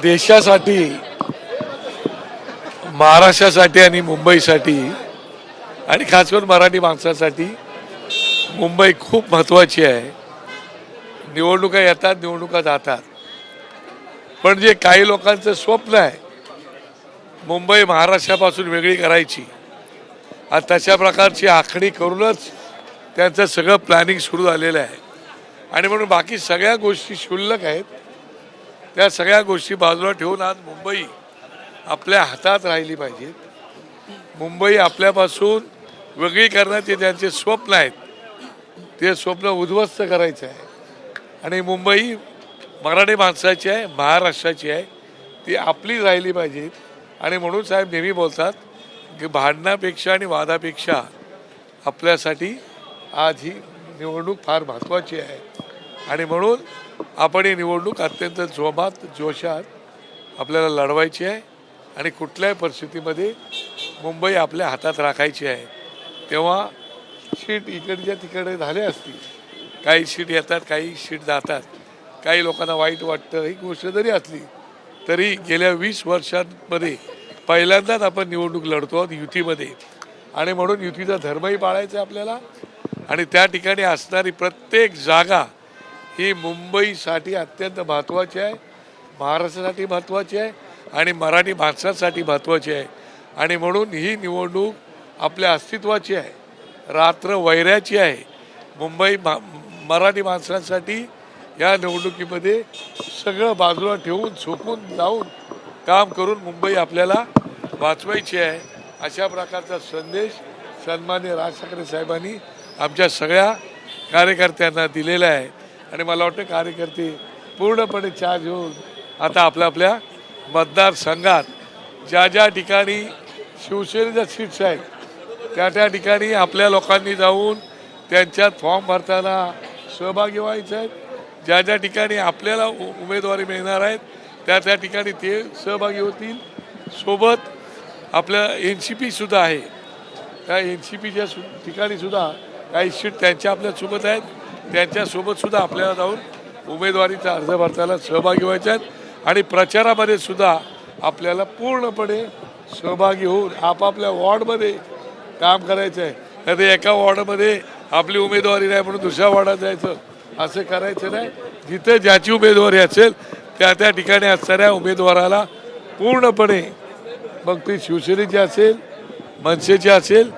देशासाठी, महाराष्ट्रासाठी आणि मुंबईसाठी आणि खास करून मराठी माणसासाठी मुंबई खूप महत्त्वाची आहे. निवडणुका येतात, निवडणुका जातात, पण जे काही लोकांचं स्वप्न आहे मुंबई महाराष्ट्रापासून वेगळी करायची, आणि तशा प्रकारची आखणी करूनच त्यांचं सगळं प्लॅनिंग सुरू झालेलं आहे. आणि म्हणून बाकी सगळ्या गोष्टी क्षुल्लक आहेत, त्या सगळ्या गोष्टी बाजूला ठेवून आज मुंबई आपल्या हातात राहिली पाहिजे. मुंबई आपल्यापासून वेगळी करण्याचे त्यांचे स्वप्न आहेत, ते स्वप्न उद्ध्वस्त करायचं आहे. आणि मुंबई मराठी माणसाची आहे, महाराष्ट्राची आहे, ती आपली राहिली पाहिजे. आणि म्हणून साहेब नेहमी बोलतात की भांडणापेक्षा आणि वादापेक्षा आपल्यासाठी आज ही निवडणूक फार महत्त्वाची आहे. आणि म्हणून आपण ही निवडणूक अत्यंत जोमात जोशात आपल्याला लढवायची आहे आणि कुठल्याही परिस्थितीमध्ये मुंबई आपल्या हातात राखायची आहे. तेव्हा सीट इकडच्या तिकडे झाले असतील, काही सीट येतात, काही सीट जातात, काही लोकांना वाईट वाटतं, ही गोष्ट जरी असली तरी गेल्या 20 वर्षांमध्ये पहिल्यांदाच आपण निवडणूक लढतो आहोत युतीमध्ये. आणि म्हणून युतीचा धर्मही पाळायचा आहे आपल्याला. आणि त्या ठिकाणी असणारी प्रत्येक जागा ही मुंबईसाठी अत्यंत महत्त्वाची आहे, महाराष्ट्रासाठी महत्त्वाची आहे आणि मराठी माणसांसाठी महत्त्वाची आहे. आणि म्हणून ही निवडणूक आपल्या अस्तित्वाची आहे, रात्र वैऱ्याची आहे. मुंबई मराठी माणसांसाठी या निवडणुकीमध्ये सगळं बाजूला ठेवून झोपून जाऊन काम करून मुंबई आपल्याला वाचवायची आहे, अशा प्रकारचा संदेश सन्माननीय राज ठाकरे साहेबांनी आमच्या सगळ्या कार्यकर्त्यांना दिलेला आहे. आणि मला वाटतं कार्यकर्ते पूर्णपणे चार्ज होऊन आता आपल्या आपल्या मतदारसंघात ज्या ज्या ठिकाणी शिवसेनेच्या सीट्स आहेत त्या त्या ठिकाणी आपल्या लोकांनी जाऊन त्यांच्यात फॉर्म भरताना सहभागी व्हायचं आहे. ज्या ज्या ठिकाणी आपल्याला उमेदवारी मिळणार आहेत त्या त्या ठिकाणी ते सहभागी होतील. सोबत आपल्या NCP सुद्धा आहे, त्या NCPच्या ठिकाणीसुद्धा काही सीट त्यांच्या आपल्यासोबत आहेत, त्यांच्यासोबतसुद्धा आपल्याला जाऊन उमेदवारीचा अर्ज भरताना सहभागी व्हायचे आहेत. आणि प्रचारामध्ये सुद्धा आपल्याला पूर्णपणे सहभागी होऊन आपापल्या वॉर्डमध्ये काम करायचं आहे. तर एका वॉर्डमध्ये आपली उमेदवारी नाही म्हणून दुसऱ्या वॉर्डात जायचं असं करायचं नाही. जिथे ज्याची उमेदवारी असेल त्या त्या ठिकाणी असणाऱ्या उमेदवाराला पूर्णपणे, मग ती शिवसेनेची असेल, मनसेची असेल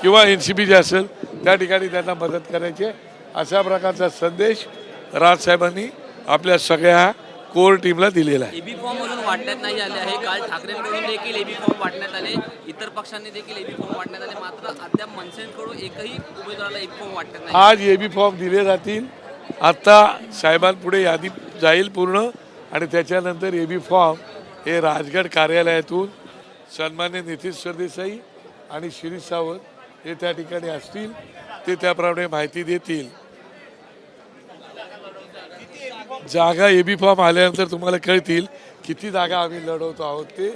किंवा NCPची असेल, त्या ठिकाणी त्यांना मदत करायची. अशा प्रकारचा संदेश राजसाहेबांनी आपल्या सगळ्या कोर टीमला दिलेला आहे. एबी फॉर्म अजून वाटण्यात नाही आले आहे. काल ठाकरेंकडून देखील एबी फॉर्म वाटण्यात आले, इतर पक्षांनी देखील एबी फॉर्म वाटण्यात आले, मात्र अद्याप मनसेकडून एकही उमेदवाराला एबी फॉर्म वाटण्यात नाही. आज एबी फॉर्म दिले जातील. आता साहेबांपुढे यादी जाईल पूर्ण आणि त्याच्यानंतर एबी फॉर्म हे राजगड कार्यालयातून सन्मान्य नितीश सरदेसाई आणि शिरीष सावंत हे त्या ठिकाणी असतील, ते त्याप्रमाणे माहिती देतील. जागा एबी फॉर्म आल्यानंतर तुम्हाला कळतील किती जागा आम्ही लढवतो आहोत. ते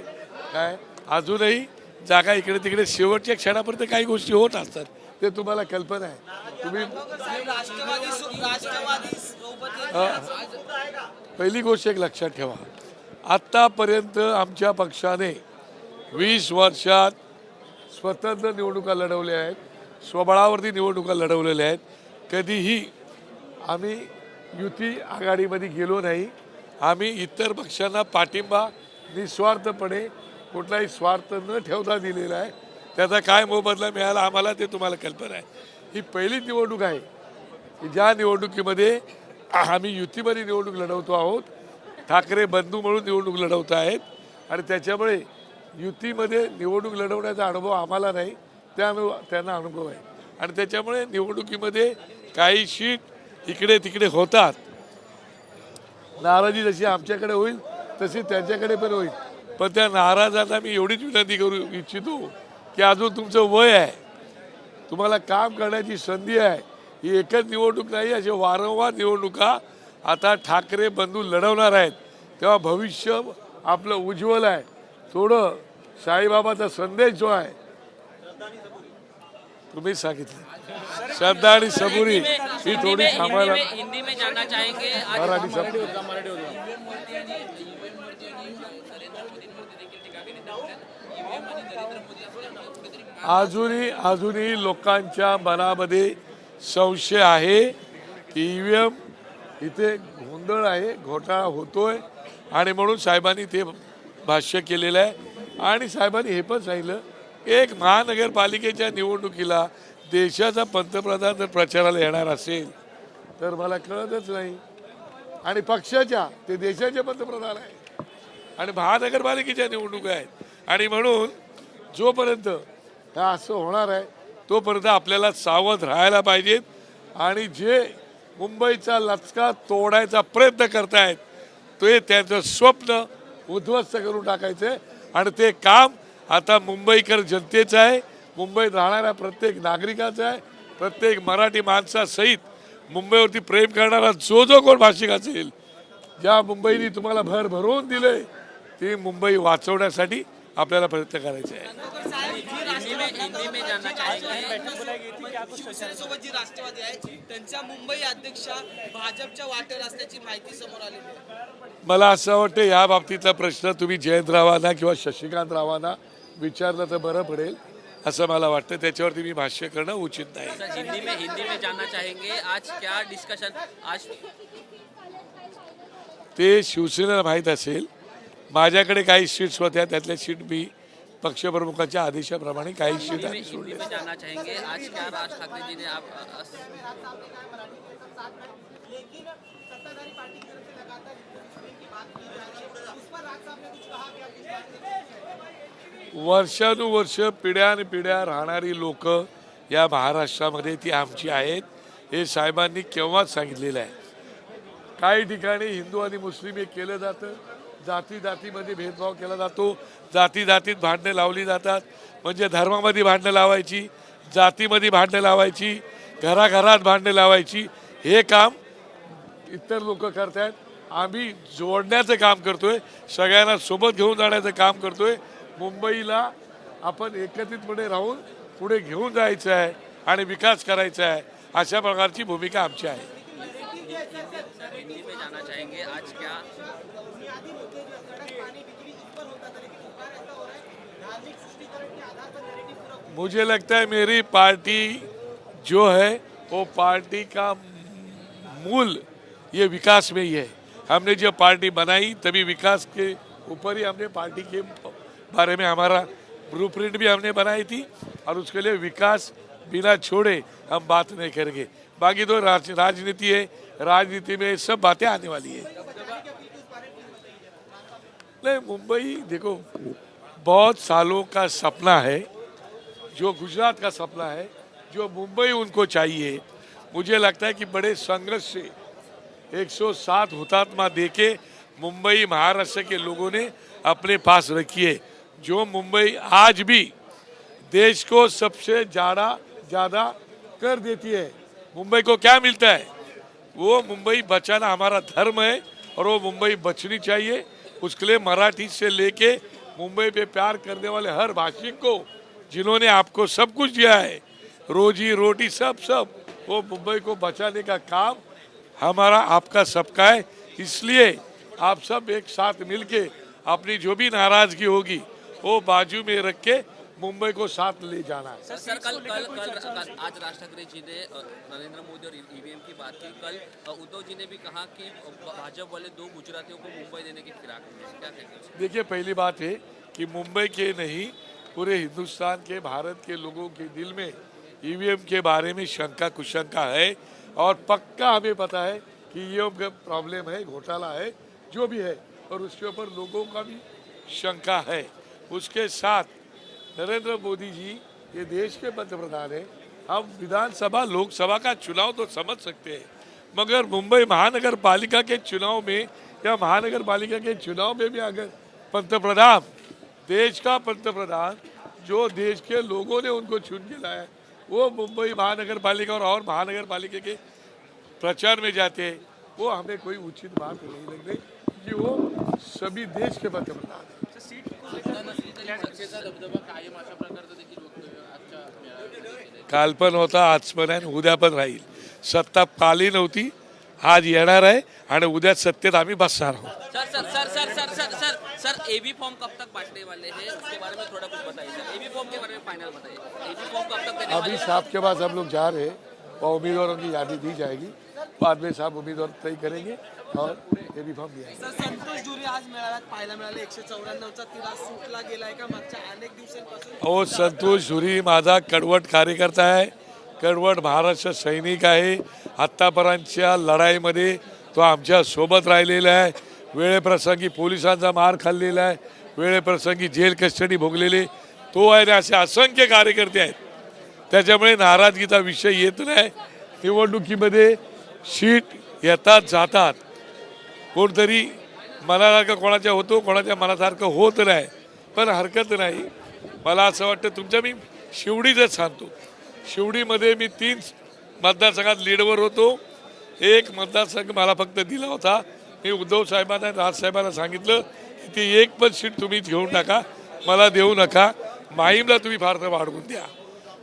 काय अजूनही जागा इकडे तिकडे शेवटच्या क्षणापर्यंत काही गोष्टी होत असतात, ते तुम्हाला कल्पना आहे. तुम्ही पहिली गोष्ट एक लक्षात ठेवा, आत्तापर्यंत आमच्या पक्षाने 20 वर्षात स्वतंत्र निवडणुका लढवल्या आहेत, स्वबळावरती निवडणुका लढवलेल्या आहेत. कधीही आम्ही युती आघाडीमध्ये गेलो नाही. आम्ही इतर पक्षांना पाठिंबा निस्वार्थपणे, कुठलाही स्वार्थ न ठेवता दिलेला आहे. त्याचा काय मोबदला मिळाला आम्हाला ते तुम्हाला कल्पना आहे. ही पहिली निवडणूक आहे की ज्या निवडणुकीमध्ये आम्ही युतीमध्ये निवडणूक लढवतो आहोत. ठाकरे बंधू म्हणून निवडणूक लढवत आहेत आणि त्याच्यामुळे युतीमध्ये निवडणूक लढवण्याचा अनुभव आम्हाला नाही, त्यांना अनुभव आहे. आणि त्याच्यामुळे निवडणुकीमध्ये काही सीट इकडे तिकडे होतात. नाराजी जशी आमच्याकडे होईल तशी त्यांच्याकडे पण होईल. पण त्या नाराजांना मी एवढीच विनंती करू इच्छितो की अजून तुमचं वय आहे, तुम्हाला काम करण्याची संधी आहे. ही एकच निवडणूक नाही, असे वारंवार निवडणुका आता ठाकरे बंधू लढवणार आहेत. तेव्हा भविष्य आपलं उज्ज्वल आहे. थोडं साईबाबाचा संदेश जो आहे तुम्ही सांगितलं, श्रद्धा आणि सबुरी ही थोडी थांबायला. हिंदी में जानना चाहेंगे मराठी सब नरेंद्र मोदींवरती देखील टीका केली त्यामुळे ईव्हीएम आणि नरेंद्र मोदी असल्यामुळे कुठेतरी अजूनही लोकांच्या मनामध्ये संशय आहे की ईव्हीएम इथे गोंधळ आहे, घोटाळा होतोय आणि म्हणून साहेबांनी ते भाष्य केलेलं आहे. आणि साहेबांनी हे पण सांगितलं एक महानगरपालिकेच्या निवडणुकीला देशाचा पंतप्रधान जर प्रचाराला येणार असेल तर मला कळतच नाही. आणि पक्षाच्या ते देशाचे पंतप्रधान आहे आणि महानगरपालिकेच्या निवडणुका आहेत आणि म्हणून जोपर्यंत हे असं होणार आहे तोपर्यंत आपल्याला सावध राहायला पाहिजेत. आणि जे मुंबईचा लचका तोडायचा प्रयत्न करतायत ते त्यांचं स्वप्न उद्ध्वस्त करून टाकायचं आहे. आणि ते काम आता मुंबईकर जनतेचं आहे, मुंबईत राहणाऱ्या प्रत्येक नागरिकाचं आहे, प्रत्येक मराठी माणसासहित मुंबईवरती प्रेम करणारा जो कोण भाषिक असेल, ज्या मुंबईने तुम्हाला भर भरून दिले ती मुंबई वाचवण्यासाठी आपल्याला प्रयत्न करायचे आहे. हिंदी में जानना चाहेंगे शिवसेनेसोबत जी राष्ट्रवादी आहे त्यांच्या मुंबई अध्यक्षा भाजपच्या वाटेवर असल्याची माहिती समोर आलेली आहे. मला असं वाटतं या बाबतीतला प्रश्न तुम्ही जयंतरावांना किंवा शशिकांत रावांना विचारलं तर बरं पडेल असं मला वाटतं. त्याच्यावरती मी भाष्य करणं उचित नाही. सर हिंदी में जानना चाहेंगे आज क्या डिस्कशन आज ते शिवसेनेला माहीत असेल. माझ्याकडे काही सीट्स होत्या त्यातल्या सीट मी पक्षप्रमुखाच्या आदेशाप्रमाणे काही सीट आम्ही हिंदी सोडल्या. में जानना चाहेंगे आज क्या राज ठाकरे जी ने आप वर्षानुवर्ष पिढ्यानपिढ्या राहणारी लोक या महाराष्ट्रामध्ये ती आमची आहेत हे साहेबांनी केव्हाच सांगितलेलं आहे. काही ठिकाणी हिंदू आणि मुस्लिम हे केलं जातं, जाती जातीमध्ये भेदभाव केला जातो, जाती जातीत भांडणं लावली जातात. म्हणजे धर्मामध्ये भांडणं लावायची, जातीमध्ये भांडणं लावायची, घराघरात भांडणं लावायची, हे काम इतर लोक करतायत. आम्ही जोडण्याचं काम करतोय, सगळ्यांना सोबत घेऊन जाण्याचं काम करतोय. मुंबईला आपण एकत्रितपणे राहून पुढे घेऊन जायचं आहे आणि विकास करायचा आहे, अशा प्रकारची भूमिका आमची आहे. हिंदी में जानना चाहेंगे आज क्या मुझे लगता है मेरी पार्टी जो है वो पार्टी का मूल ये विकास में ही है. हमने जब पार्टी बनाई तभी विकास के ऊपर ही हमने पार्टी के बारे में हमारा ब्लूप्रिंट भी हमने बनाई थी और उसके लिए विकास बिना छोड़े हम बात नहीं करेंगे. बाकी तो राजनीति है, राजनीति में सब बातें आने वाली है. नहीं, मुंबई देखो बहुत सालों का सपना है, जो गुजरात का सपना है, जो मुंबई उनको चाहिए. मुझे लगता है कि बड़े संघर्ष से 107 हुतात्मा देके मुंबई महाराष्ट्र के लोगों ने अपने पास रखी है. जो मुंबई आज भी देश को सबसे ज़्यादा कर देती है. मुंबई को क्या मिलता है? वो मुंबई बचाना हमारा धर्म है और वो मुंबई बचनी चाहिए. उसके लिए मराठी से लेके मुंबई पे प्यार करने वाले हर भाषिक को, जिन्होंने आपको सब कुछ दिया है, रोजी रोटी सब, वो मुंबई को बचाने का काम हमारा आपका सबका है. इसलिए आप सब एक साथ मिलके अपनी जो भी नाराजगी होगी वो बाजू में रख के मुंबई को साथ ले जाना है. सर कल आज राज ठाकरे जी ने नरेंद्र मोदी और ईवीएम की बात की. कल उद्धव जी ने भी कहा कि भाजपा वाले 2 गुजरातियों को मुंबई देने की फिराक में. क्या कहते हैं? देखिए, पहली बात है कि मुंबई के नहीं पूरे हिंदुस्तान के, भारत के लोगों के दिल में ईवीएम के बारे में शंका कुशंका है और पक्का हमें पता है कि ईवीएम का प्रॉब्लम है, घोटाला है, जो भी है, और उसके ऊपर लोगों का भी शंका है. उसके साथ नरेंद्र मोदी जी ये देश के पंतप्रधान हैं. हम विधानसभा लोकसभा का चुनाव तो समझ सकते हैं, मगर मुंबई महानगर पालिका के चुनाव में या महानगर पालिका के चुनाव में भी अगर पंतप्रधान, देश का पंतप्रधान, जो देश के लोगों ने उनको चुन के लाया, वो मुंबई महानगर पालिका और महानगर पालिका के प्रचार में जाते हैं, वो हमें कोई उचित बात नहीं लग रही कि वो सभी देश के पंतप्रधान हैं. काल पण होता, आज पण आहे, उद्या पण राहील. सत्ता काली नव्हती, आज येणार आहे आणि उद्या सत्तेत आम्ही बसणार आहोत. सर सर एबी फॉर्म कब तक बांटने वाले हैं, उसके बारे में थोड़ा कुछ बताइए सर। एबी फॉर्म के बारे में फाइनल बताइए, एबी फॉर्म कब तक देने वाले अभी हैं? साहब के पास हम लोग जा रहे हैं और उम्मीदवारों की यादी दी जाएगी, बाद में साहब उम्मीदवार तय करेंगे और ये भी फॉर्म दिया सर संतोष जुरे आज मेळाव्यात पाहायला मिळाले. 194चा तिढा सुटला गेलाय का मागच्या अनेक दिवसांपासून? हो, संतोष झुरी माझा कडवट कार्यकर्ता आहे, कडवट महाराष्ट्र सैनिक आहे. आत्तापर्यंतच्या लढाईमध्ये तो आमच्या सोबत राहिलेला आहे. वेळेप्रसंगी पोलिसांचा मार खाल्लेला आहे, वेळेप्रसंगी जेल कस्टडी भोगलेले तो आहे आणि असे असंख्य कार्यकर्ते आहेत. त्याच्यामुळे नाराजगीचा विषय येत नाही. निवडणुकीमध्ये सीट येतात जातात, कोणतरी मनासारखं कोणाच्या होतो, कोणाच्या मनासारखं होत नाही, पण हरकत नाही. मला असं वाटतं तुमच्या मी शिवडीचंच सांगतो, शिवडीमध्ये मी 3 मतदारसंघात लीडवर होतो. एक मतदारसंघ मला फक्त दिला होता. मी उद्धव साहेबांना राजसाहेबांना सांगितलं की ती एक पण सीट तुम्ही घेऊन टाका, मला देऊ नका, माहीमला तुम्ही फार तर वाढवून द्या.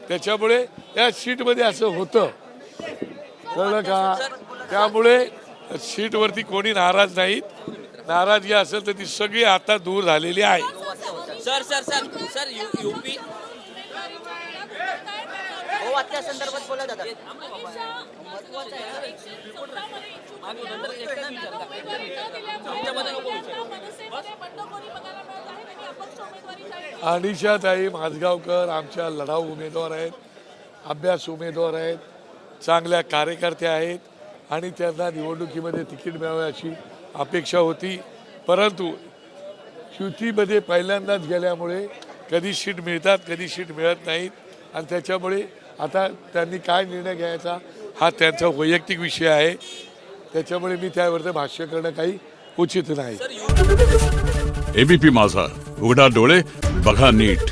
त्याच्यामुळे या सीटमध्ये असं होतं, कळलं का? त्यामुळे सीटवरती कोणी नाराज नाहीत. नाराजगी असेल तर ती सगळी आता दूर झालेली आहे. Sir sir sir sir UP त्या संदर्भात बोला दादा. अनिशाताई माझगावकर आमच्या लढाऊ उमेदवार आहेत, अभ्यास उमेदवार आहेत, चांगल्या कार्यकर्त्या आहेत आणि त्यांना निवडणुकीमध्ये तिकीट मिळावे अशी अपेक्षा होती. परंतु युतीमध्ये पहिल्यांदाच गेल्यामुळे कधी सीट मिळतात कधी सीट मिळत नाहीत आणि त्याच्यामुळे आता त्यांनी काय निर्णय घ्यायचा हा त्यांचा वैयक्तिक विषय आहे. त्याच्यामुळे मी त्यावर भाष्य करणं काही उचित नाही. एबीपी माझा, उघडा डोळे बघा नीट.